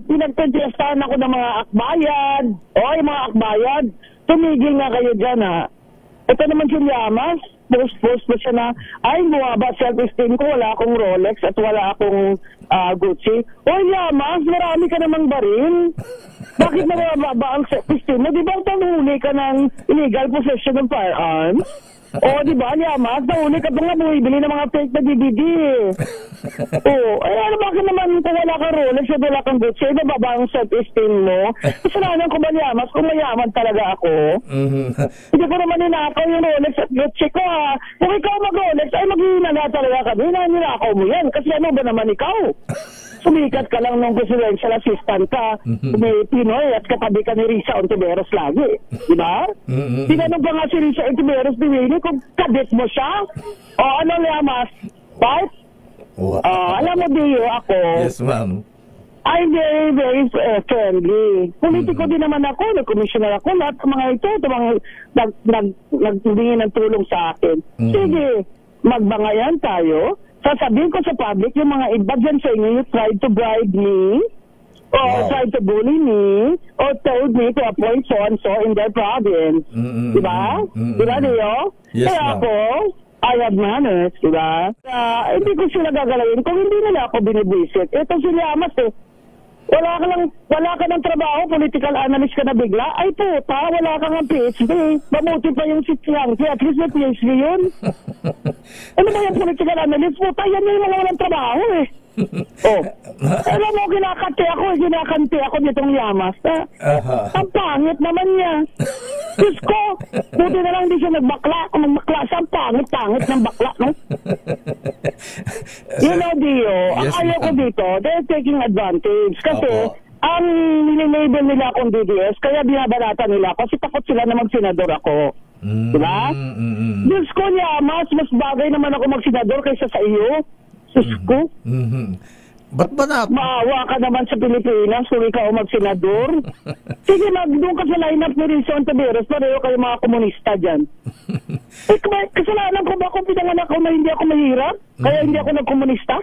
pinagtentiyastahan ako ng mga akbayan. Oy, mga akbayan, tumigil nga kayo dyan, ha. Ito naman si Llamas, post pa siya na, ay, bumaba self-esteem ko, wala akong Rolex at wala akong Gucci. Oy, Llamas, marami ka namang baril. Bakit mababa ang self-esteem mo? Di ba tanghuli ka ng illegal possession ng firearms? O, di ba, Llamas, tanghuli ka pa nga bumibili ng mga fake na DVD. Ay, ano, bakit naman kung wala kang Rolex at wala kang Gucci, mababa ang self-esteem mo? Kasalanan ko ba, Llamas, kung mayaman talaga ako? Hindi ko naman ninakaw yung Rolex at Gucci ko, ha? Kung ikaw mag-Rolex, ay maghihinala talaga kami na ninakaw mo yan. Kasi ano ba naman ikaw? Sumikat ka lang ng presidential assistant ka, may Pinoy at katabi ka ni Risa Ontiveros lagi. Di ba? Tinanong pa nga si Risa Ontiveros ni Winnie kung kabit mo siya. O ano, Llamas? Right? Alam mo, Dio, ako. Yes, ma'am. I'm very, very friendly. Politiko din naman ako, nag-commissioner ako, lahat ng mga ito mga nagtulungi ng tulong sa akin. Sige, magbangayan tayo. Sasabihin ko sa public, yung mga iba dyan sa inyo, you tried to bribe me, or tried to bully me, or told me to appoint so-and-so in their province. Diba? Diba, Dio? Yes, kaya ako, I have manners, diba? Hindi ko sila gagalawin kung hindi nila ako binibwisit. Ito si Llamas, wala ka ng trabaho, political analyst ka na bigla. Ay puta, wala ka ng PhD. Mabuti pa yung si Tiangki, at least may PhD yun. Ano ba yung political analyst? Puta, yan yung mga walang trabaho alam mo, kinakante ako nitong Llamas. Ang pangit naman niya. Diyos ko, buti na lang hindi siya nagbakla. Kung nagbakla siya, ang pangit ng bakla, no? You know, Dio, ang ayaw ko dito, they're taking advantage. Kasi, ang nililabel nila akong DDS, kaya binabalata nila kasi takot sila na magsenador ako. Diba? Diyos ko, Llamas, mas bagay naman ako magsenador kaysa sa iyo. Diyos ko. Ba't ba na? Maawa ka naman sa Pilipinas kung ikaw magsenador. Sige, doon ka sa lineup ni Risa Ontiveros, pareho kayo mga komunista dyan. Kasalanan ko ba kung pinanganak ko na hindi ako mahirap? Kaya hindi ako nagkomunista?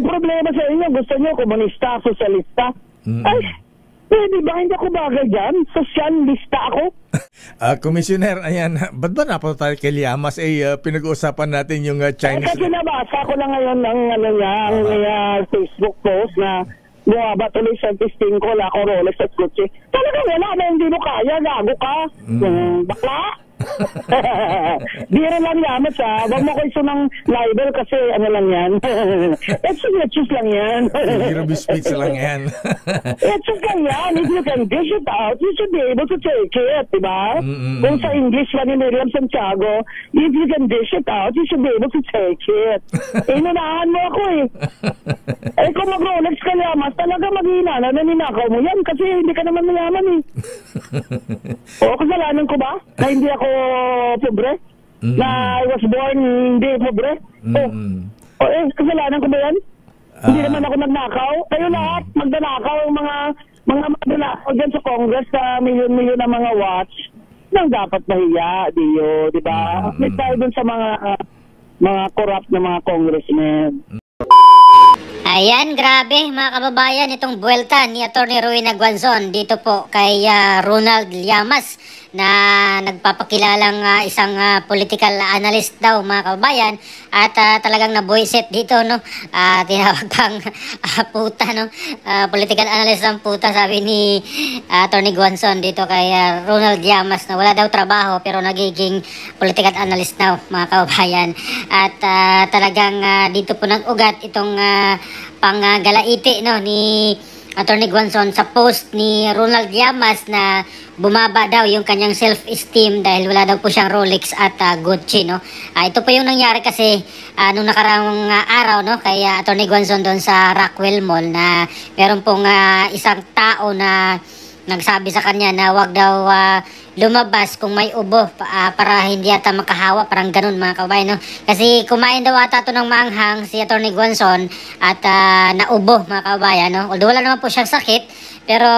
Problema sa inyo, gusto nyo komunista, sosyalista? Ay, pwede ba hindi ako bagay dyan? Sosyalista ako? Commissioner, ayan, ba't ba napunta tayo kay Llamas? Pinag-uusapan natin yung Chinese... Kasi nabasa ko lang ngayon ng Facebook post na bumaba tuloy self-esteem ko, wala akong Rolex at Gucci. Talagang wala na, hindi mo kaya, gago ka. Bakla? Biro lang, Llamas, ha. Huwag mo ko iso ng libel kasi ano lang yan. Extra lang yan. Hero speech lang yan. Extra lang yan. If you can dish it out, you should be able to take it, diba? Kung sa English pa ni Miriam Santiago, if you can dish it out, you should be able to take it. Inunahan mo ako kung mag-Rolex ka, Llamas, talaga maghina na ninakaw mo yan kasi hindi ka naman mayaman kasalanan ko ba na hindi ako pobre? Na I was born hindi pobre? Kasalanan ko ba yan? Hindi naman ako nagnakaw. Kayo lahat, magnanakaw mga magnanakaw dyan sa Congress sa milyon-milyon na mga watch nang dapat mahiya, Dio, di ba? May tayo dun sa mga corrupt na mga congressmen. Ayan, grabe mga kababayan, itong buwelta ni Atty. Rowena Guanzon dito po kay Ronald Llamas na nagpapakilalang isang political analyst daw mga kababayan at talagang nabuisit dito, no? Tinawag pang puta, no? Political analyst ang puta, sabi ni Atty. Guanzon dito kay Ronald Llamas na wala daw trabaho pero nagiging political analyst daw mga kababayan at talagang dito po nag-ugat itong panggalaiti ni Atty. Guanzon sa post ni Ronald Llamas na bumaba daw yung kanyang self-esteem dahil wala daw po siyang Rolex at Gucci, no? Ito po yung nangyari kasi nung nakarang araw, no, kay Atty. Guanzon doon sa Rockwell Mall na meron pong isang tao na nagsabi sa kanya na wag daw lumabas kung may ubo para hindi ata makahawa, parang ganun mga kabayan, no? Kasi kumain daw ata ito ng maanghang si Atty. Guanzon at naubo mga kabayan, no? Although wala naman po siyang sakit pero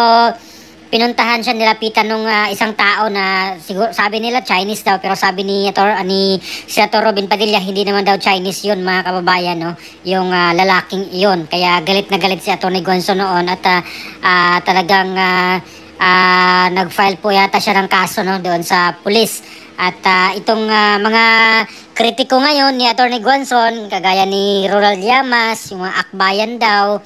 pinuntahan siya, nilapitan nung isang tao na siguro sabi nila Chinese daw, pero sabi ni Senator Robin Padilla hindi naman daw Chinese yun, mga kababayan, no, yung lalaking iyon. Kaya galit na galit si Atty. Gonzo noon at talagang nag-file po yata siya ng kaso, no, doon sa pulis. At itong mga kritiko ngayon ni Atty. Gonzon, kagaya ni Ronald Llamas, yung mga akbayan daw,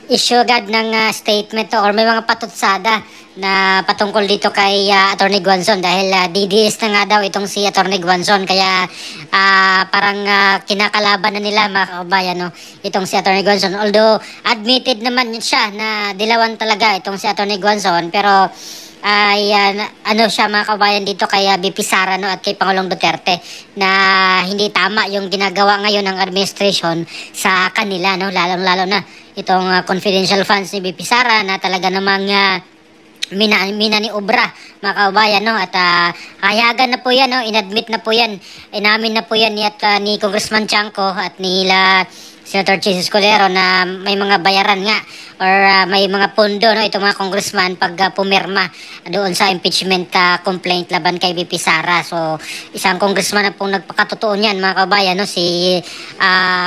issue agad ng statement or may mga patutsada na patungkol dito kay Atty. Gonzon dahil DDS na nga daw itong si Atty. Gonzon. Kaya parang kinakalaban na nila, mga kababayan, no, itong si Atty. Gonzon. Although admitted naman siya na dilawan talaga itong si Atty. Gonzon, pero ay ano siya, mga kabayan, dito kay BP Sara, no, at kay Pangulong Duterte na hindi tama yung ginagawa ngayon ng administration sa kanila, no, lalong-lalo na itong confidential funds ni BP Sara na talaga namang mina ni obra, mga kababayan, no, at kayagan na po yan, no, inadmit na po yan, inamin na po yan ni Congressman Chanco at nila Senator Chis Escudero na may mga bayaran nga or may mga pondo, no, itong mga congressman pag pumirma doon sa impeachment complaint laban kay BP Sara. So isang congressman na pong nagpakatotoo niyan, mga kabayan, no, si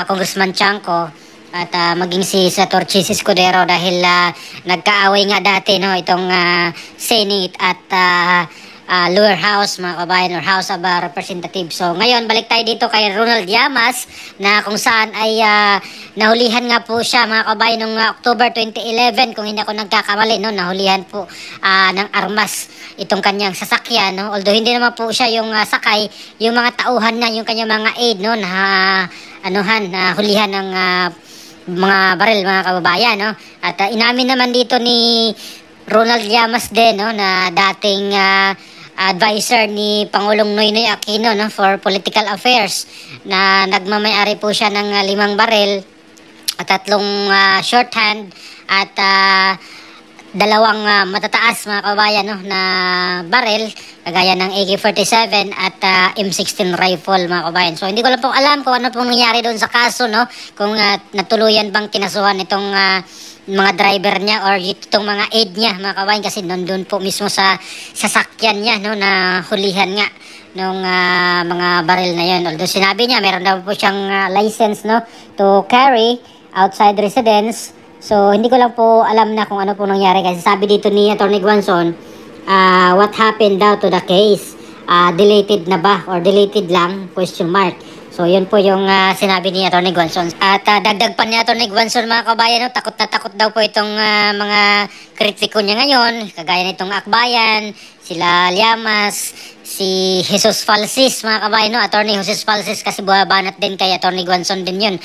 Congressman Chanco at maging si Senator Chis Escudero dahil nagkaaway nga dati, no, itong Senate at lower house, mga kabayan, or House of Representatives. So ngayon balik tayo dito kay Ronald Llamas na kung saan ay nahulihan nga po siya, mga kabayan, noong October 2011 kung hindi ako nagkakamali, no, nahulihan po ng armas itong kanyang sasakyan, no, although hindi naman po siya yung sakay, yung mga tauhan na, yung kanyang mga aid, no, na hulihan ng mga baril, mga kababayan, no. At inamin naman dito ni Ronald Llamas din, no, na dating advisor ni Pangulong Noynoy Aquino, no, for political affairs, na nagmamay-ari po siya ng 5 baril at 3 shorthand at 2 matataas, mga kabayan, no, na baril kagaya ng AK-47 at M16 rifle, mga kabayan. So hindi ko lang po alam kung ano pong nangyari doon sa kaso, no, kung natuluyan bang kinasuhan itong mga driver niya or itong mga aid niya, mga kabayan, kasi nandun po mismo sa sasakyan niya, no, na hulihan nga nung mga baril na yun. Although sinabi niya meron daw po siyang license, no, to carry outside residence. So hindi ko lang po alam na kung ano po nangyari kasi sabi dito ni Atty. Gonzon, what happened daw to the case? Deleted na ba or deleted lang? Question mark. So yun po yung sinabi ni Atty. Gonzon. At dagdag pa ni Atty. Gonzon, mga kabayan, no, takot na takot daw po itong mga kritiko niya ngayon, kagaya nitong akbayan, sila Llamas, si Jesus Falsis, mga kabayan, no, Atty. Jesus Falsis, kasi buhabanat din kay Atty. Gonzon din yun,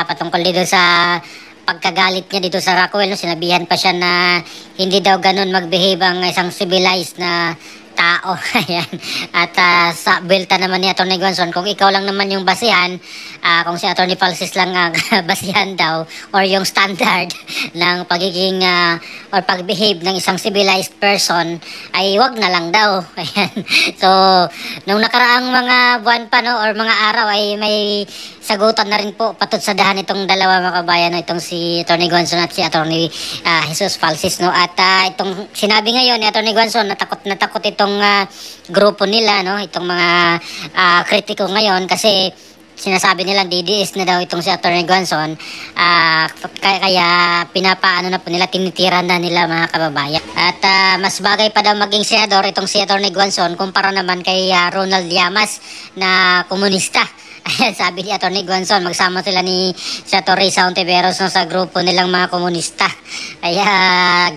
patungkol dito sa pagkagalit niya dito sa Rockwell, no, sinabihan pa siya na hindi daw ganun mag-behave ang isang civilized na tao. Ayan. At sa belta naman ni Atty. Gonzon, kung ikaw lang naman yung basihan, kung si Atty. Falsis lang basihan daw or yung standard ng pagiging or pag-behave ng isang civilized person, ay wag na lang daw. Ayan. So nung nakaraang mga buwan pa, no, or mga araw ay may sagutan na rin po patutsadahan itong dalawa, mga kabayan, no, itong si Atty. Gonzon at si Atty. Jesus Falsis, no. At itong sinabi ngayon ni Atty. Gonzon, na takot itong grupo nila, no, itong mga kritiko ngayon kasi sinasabi nilang DDS na daw itong si Atty. Gonzon, kaya pinapaano na po nila, tinitira na nila, mga kababayan. At mas bagay pa daw maging senador itong si Atty. Gonzon kumpara naman kay Ronald Llamas na komunista. Ayan, sabi ni Atty. Gonzon, magsama sila ni Senator Risa Ontiveros, no, sa grupo nilang mga komunista. Kaya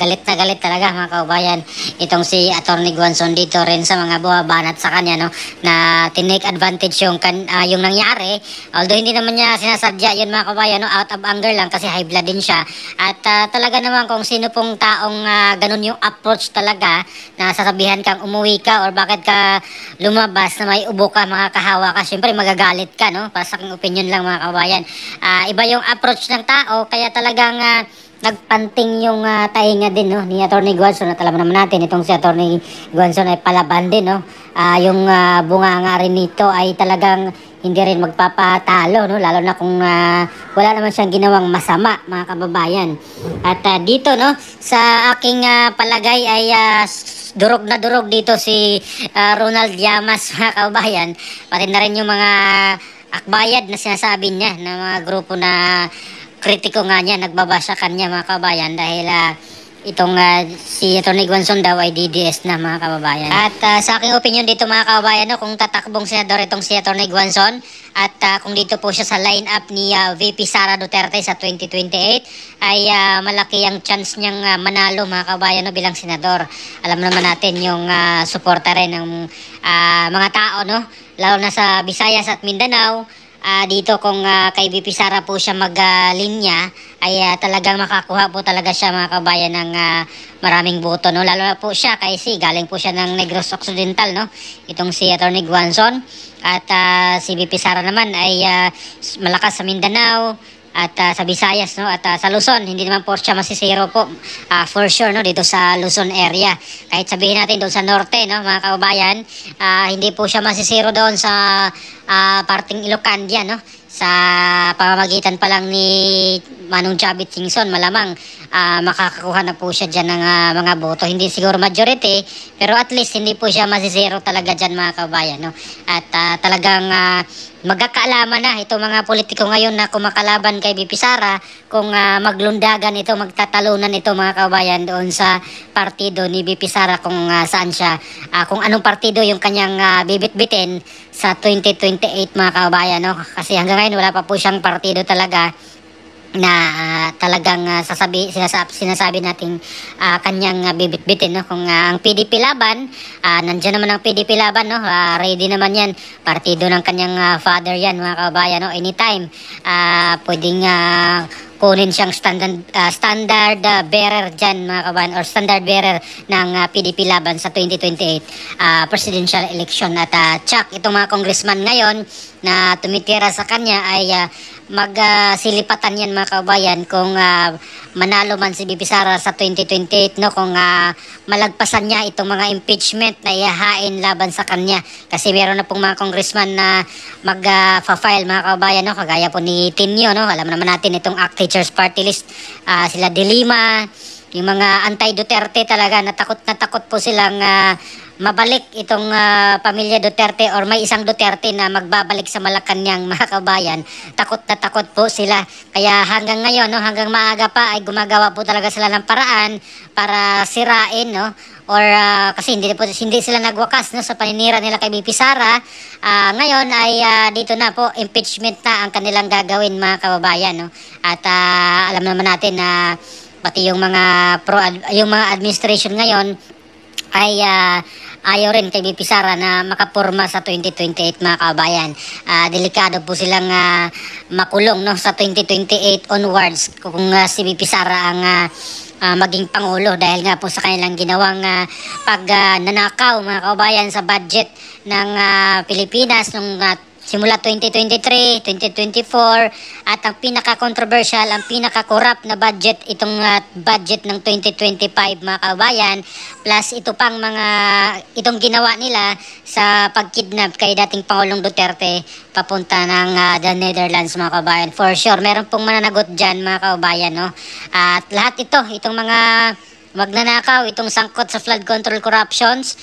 galit na galit talaga, mga kababayan, itong si Atty. Gonzon dito rin sa mga buwabanat sa kanya, no, na tinake advantage yung nangyari. Although hindi naman niya sinasadya yun, mga kababayan, no, out of anger lang kasi high blood din siya. At talaga naman kung sino pong taong ganun yung approach talaga, na sasabihan kang umuwi ka or bakit ka lumabas na may ubo ka, mga kahawa ka, syempre magagalit ka, no, para sa aking opinion lang, mga kababayan. Iba yung approach ng tao, kaya talagang nagpanting yung tainga din, no, ni Atty. Gonzon. At alam naman natin itong si Atty. Gonzon ay palaban din, no. Yung bunga nga rin nito ay talagang hindi rin magpapatalo, no? Lalo na kung wala naman siyang ginawang masama, mga kababayan. At dito, no, sa aking palagay ay durog na durog dito si Ronald Llamas, mga kababayan. Pati na rin yung mga akbayad na sinasabi niya na mga grupo na kritiko nga niya, nagbabasa kanya, mga kababayan, dahil itong si Atty. Guanzon daw ay DDS na, mga kababayan. At sa aking opinion dito, mga kababayan, no, kung tatakbong senador itong si Atty. Guanzon at kung dito po siya sa line-up ni VP Sara Duterte sa 2028 ay malaki ang chance niyang manalo, mga kababayan, no, bilang senador. Alam naman natin yung suporta rin ng mga tao, no, lalo na sa Visayas at Mindanao. Dito kung kay VP Sara po siya maglinya ay talagang makakuha po talaga siya, mga kabayan, ng maraming boto, no? Lalo na po siya kasi galing po siya ng Negros Occidental, no? Itong si Atty. Guanzon at si VP Sara naman ay malakas sa Mindanao at sa Visayas, no, at sa Luzon. Hindi naman po siya masisiro po for sure, no, dito sa Luzon area. Kahit sabihin natin doon sa norte, no, mga kababayan, hindi po siya masisiro doon sa parting Ilocandia, no, sa pamamagitan pa lang ni Manong Chavit Singson. Malamang makakakuha na po siya dyan ng mga boto. Hindi siguro majority, pero at least hindi po siya masisiro talaga dyan, mga kababayan, no. At talagang magkakaalaman na itong mga politiko ngayon na kumakalaban kay VP Sara kung maglundagan ito, magtatalunan ito, mga kababayan, doon sa partido ni VP Sara, kung saan siya, kung anong partido yung kanyang bibitbitin sa 2028, mga kababayan, no? Kasi hanggang ngayon wala pa po siyang partido talaga na talagang sinasabi nating kanyang bibitbitin, no? Kung ang PDP laban, nandiyan naman ang PDP laban, no? Ready naman yan, partido ng kanyang father yan, mga kababayan, no? Anytime pwedeng kunin siyang standard bearer dyan, mga kababayan, or standard bearer ng PDP laban sa 2028 presidential election. At tsak, itong mga congressman ngayon na tumitira sa kanya ay magsilipatan yan, mga kababayan, kung manalo man si VP Sara sa 2028, no, kung malagpasan niya itong mga impeachment na ihahain laban sa kanya. Kasi meron na pong mga congressman na mag-file, mga kababayan, no, kagaya po ni Tinio, no. Alam naman natin itong ACT Teachers Party List, sila De Lima, yung mga anti-Duterte talaga, na takot po silang mabalik itong pamilya Duterte, or may isang Duterte na magbabalik sa Malacanang, mga kabayan. Takot na takot po sila. Kaya hanggang ngayon, no, hanggang maaga pa ay gumagawa po talaga sila ng paraan para sirain, no, or kasi hindi sila nagwakas, no, sa paninira nila kay VP Sara. Ngayon ay dito na po, impeachment na ang kanilang gagawin, mga kababayan, no. At alam naman natin na pati yung mga administration ngayon ay ayaw rin kay VP Sara na makaporma sa 2028, mga kababayan. Delikado po silang makulong, no, sa 2028 onwards kung si VP Sara ang maging Pangulo, dahil nga po sa kanilang ginawang pagnanakaw, mga kababayan, sa budget ng Pilipinas nung simula 2023, 2024, at ang pinaka-controversial, ang pinaka-corrupt na budget, itong budget ng 2025, mga kabayan, plus itong ginawa nila sa pagkidnap kay dating Pangulong Duterte papunta ng the Netherlands, mga kabayan. For sure, meron pong mananagot dyan, mga kabayan, no? At lahat itong mga magnanakaw, itong sangkot sa flood control corruptions,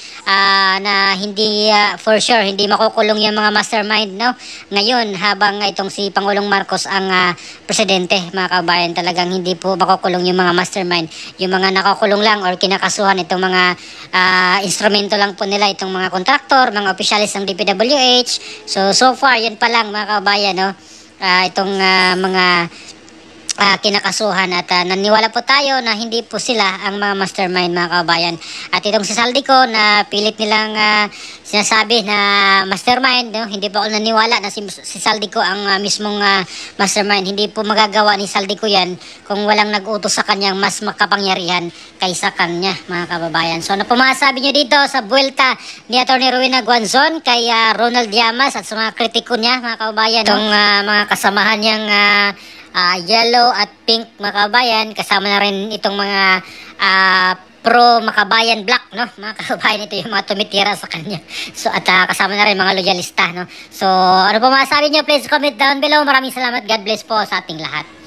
na hindi for sure hindi makukulong yung mga mastermind, no, ngayon habang itong si Pangulong Marcos ang presidente, mga kabayan. Talagang hindi po makukulong yung mga mastermind. Yung mga nakakulong lang or kinakasuhan, itong mga instrumento lang po nila, itong mga kontraktor, mga opisyalis ng DPWH. So far yun pa lang, mga kabayan, no, itong mga kinakasuhan, at naniwala po tayo na hindi po sila ang mga mastermind, mga kabayan. At itong si Saldico na pilit nilang sinasabi na mastermind, no? Hindi po ako naniwala na si Saldico ang mismong mastermind. Hindi po magagawa ni Saldico yan kung walang nag-utos sa kanyang mas makapangyarihan kaysa kanya, mga kababayan. So ano po masasabi nyo dito sa buwelta ni Atty. Rowena Guanzon kay Ronald Llamas at sa mga kritiko niya, mga kababayan, itong mga kasamahan niyang yellow at pink, mga kabayan, kasama na rin itong mga pro Makabayan Black, no? Mga kababayan, ito yung mga tumitira sa kanya. So, at kasama na rin mga loyalista, no? So, ano po masasabi nyo? Please comment down below. Maraming salamat. God bless po sa ating lahat.